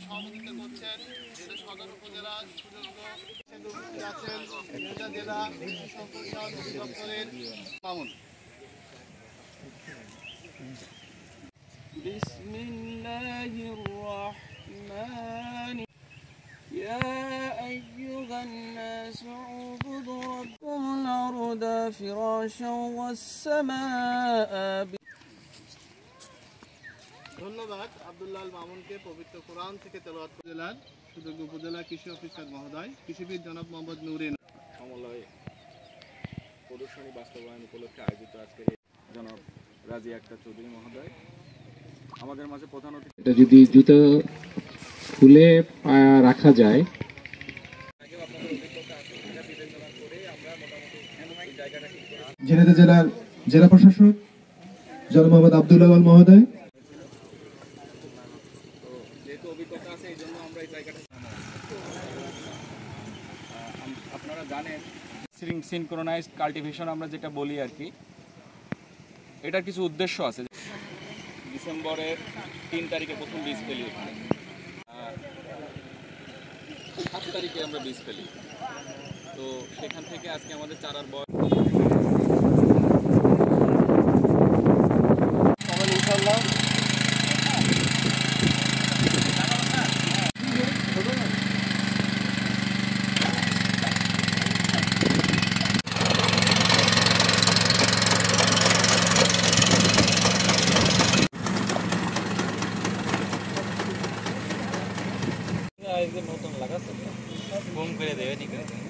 সহযোগিতা করছেন সদর উপজেলা জেলা সম্প্রসারণ অধিদপ্তরের মামুন। বিসমিল্লাহির রাহমানির يا أيها الناس اعبدوا ربكم الأرض فراشا والسماء ধন্যবাদ আব্দুল্লাহ মামুনকে পবিত্র কোরআন থেকে তেলাওয়াত জেলার সুযোগ্য উপজেলা কৃষি অফিসার মহোদয় কৃষিবিদ জনাব মোহাম্মদ নুরিন সমলয় প্রদর্শনী বাস্তবায়ন উপলক্ষে আয়োজিত আজকের জনাব রাজি আক্তার চৌধুরী মহোদয় আমাদের মাঝে প্রধান অতিথি। এটা যদি জুতো খুলে রাখা যায় ঝিনাইদহ জেলার জেলা প্রশাসক জনাব মোহাম্মদ আব্দুল আওয়াল মহোদয়। যেহেতু অভিজ্ঞতা আছে এই জন্য আমরা এই জায়গাটা আপনারা জানেন সিনক্রোনাইজড কাল্টিভেশন আমরা যেটা বলি আর কি, এটার কিছু উদ্দেশ্য আছে। ডিসেম্বরের 3 তারিখে প্রথম বীজ ফেলি, আর 7 তারিখে আমরা বীজ ফেলি। তো সেখান থেকে আজকে আমাদের চারার বয়স ইনশাআল্লাহ নতুন লাগাচ্ছে ঘুম করে দেবে ঠিক আছে।